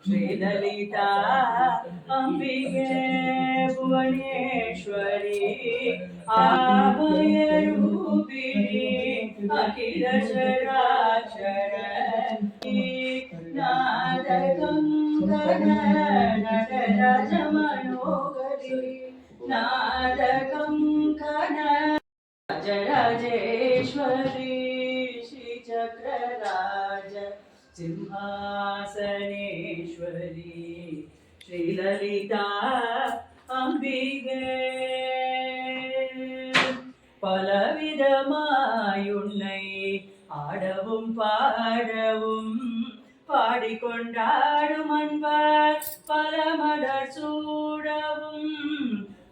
श्रीललिता अंबिके भुवनेश्वरी आभयरूपिणी अखिल चराचरणी नादकंकणनटराजमनोहरी नादकंकण राजराजेश्वरी श्रीचक्रराज सिंहासनेश्वरी श्रीललिता अंबिके பலவிதமாயுன்னை ஆடவும் பாடவும் பாடிக்கொண்டாடும் அன்பார் பலமலர் சூடவும்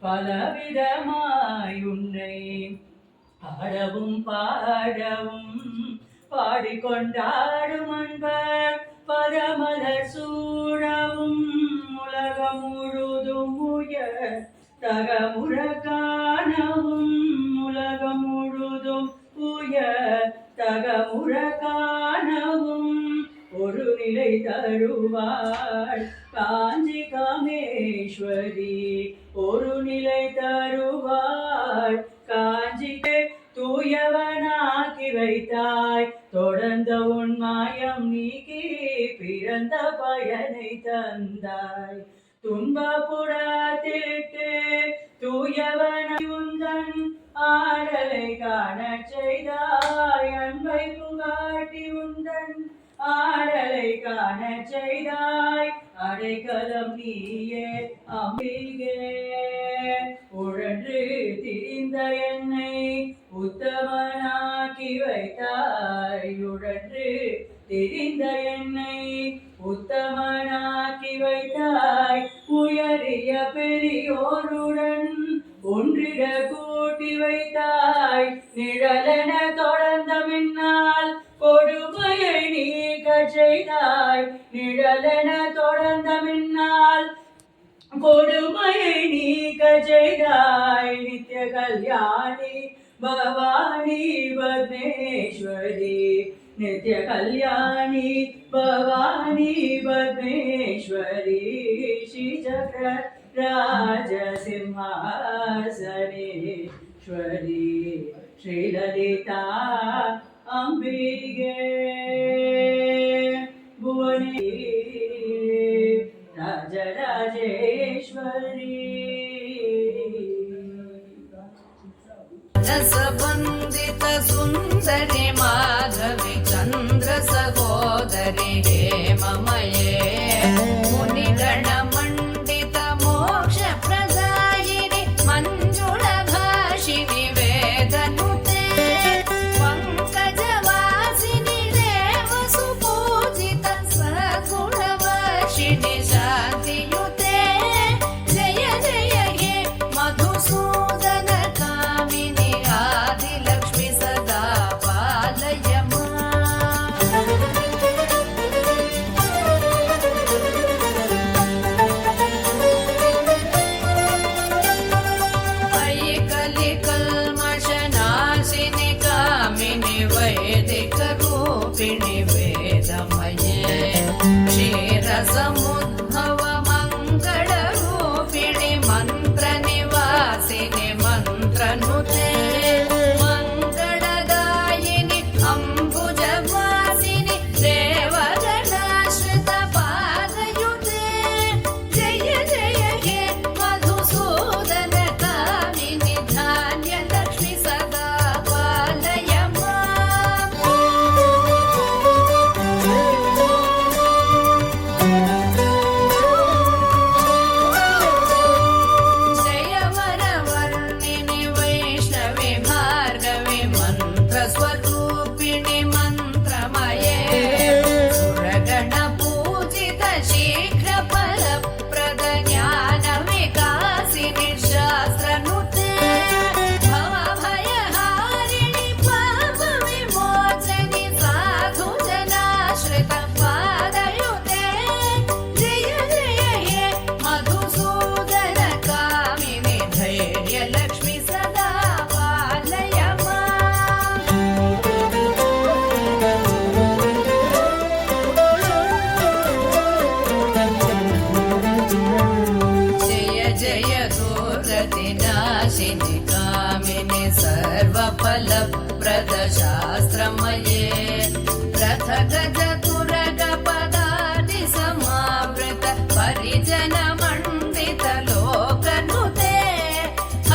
பலவிதமாயுன்னை ஆடவும் பாடவும் பாடிக்கொண்டாடும் அன்பர் பரமலர் சூழவும் உலகம் முழுதும் உயர் தகமுற காணவும் உலகம் முழுதும் உயர் தகமுற காணவும் ஒரு நிலை தருவாள் காஞ்சி காமேஸ்வரி ஒரு நிலை தருவாள் காஞ்சி தூயவனாக்கி வைத்தாய் தொடர்ந்த உன் மாயம் நீக்கி பிறந்த பயனை தந்தாய் துன்பப்புறத்திட்டு தூயவனை உந்தன் ஆடலை காணச் செய்தாய் அன்பை புகாட்டி உந்தன் ஆடலை காணச் செய்தாய் அடைக்கலம் நீயே அம்பிகே உழன்று திரிந்த என்னை உத்தமனாக்கி வைத்தாய் உழன்று திரிந்த என்னை உத்தமனாக்கி வைத்தாய் உயரிய பெரியோருடன் ஒன்றிட கூட்டி வைத்தாய் நிழலென தொடர்ந்த மின்னால் கொடுமையை நீக்க செய்தாய் நிழலென தொடர்ந்த மின்னால் கொடுமையை நீக்க செய்தாய் நித்ய கல்யாணி பவானி பத்மேஸ்வரி நித்ய கல்யாணி பவானி பத்மேஸ்வரி ஸ்ரீசக்கர ராஜ சிம்ஹாசனேஸ்வரி ஸ்ரீலலிதா अंबिके भुवने राजराजेश्वरी रसबंदित सुंदरी मा हेममये मुनिगणमण्डित मोक्षप्रदायिनि मञ्जुळभाषिनि वेदनुते पङ्कजवासिनि देवसुपूजित सद्गुणवर्षिणि शान्तियुते जय जय हे मधुसूदन कामिनि आदिलक्ष्मि सदा पालय कलिकल्मषनाशिनि कामिनि वैदिकरूपिणि वेदमये क्षीरसमुद्भव मङ्गलरूपिणि मन्त्रनिवासिनि मन्त्रनुते मङ्गलदायिनि अम्बुजवासिनि देवगणाश्रित पादयुते जय जय हे मधुसूदन कामिनि धान्यलक्ष्मि सदा पालय जय वरवर्णिनि वैष्णवि भार्गवि मन्त्रस्वरूपिणि मन्त्रमये सुरगणपूजित शीघ्रफलप्रद ज्ञानविकासिनि शास्त्रनुते भवभयहारिणि पापविमोचनि साधुजनाश्रित पादयुते जय जय हे मधुसूदन कामिनि धैर्यलक्ष्मि सदा पालय जय जय दुर्गतिनाशिनि कामिनि सर्वफलप्रद शास्त्रमये रथगजतुरगपदादि समावृत परिजनम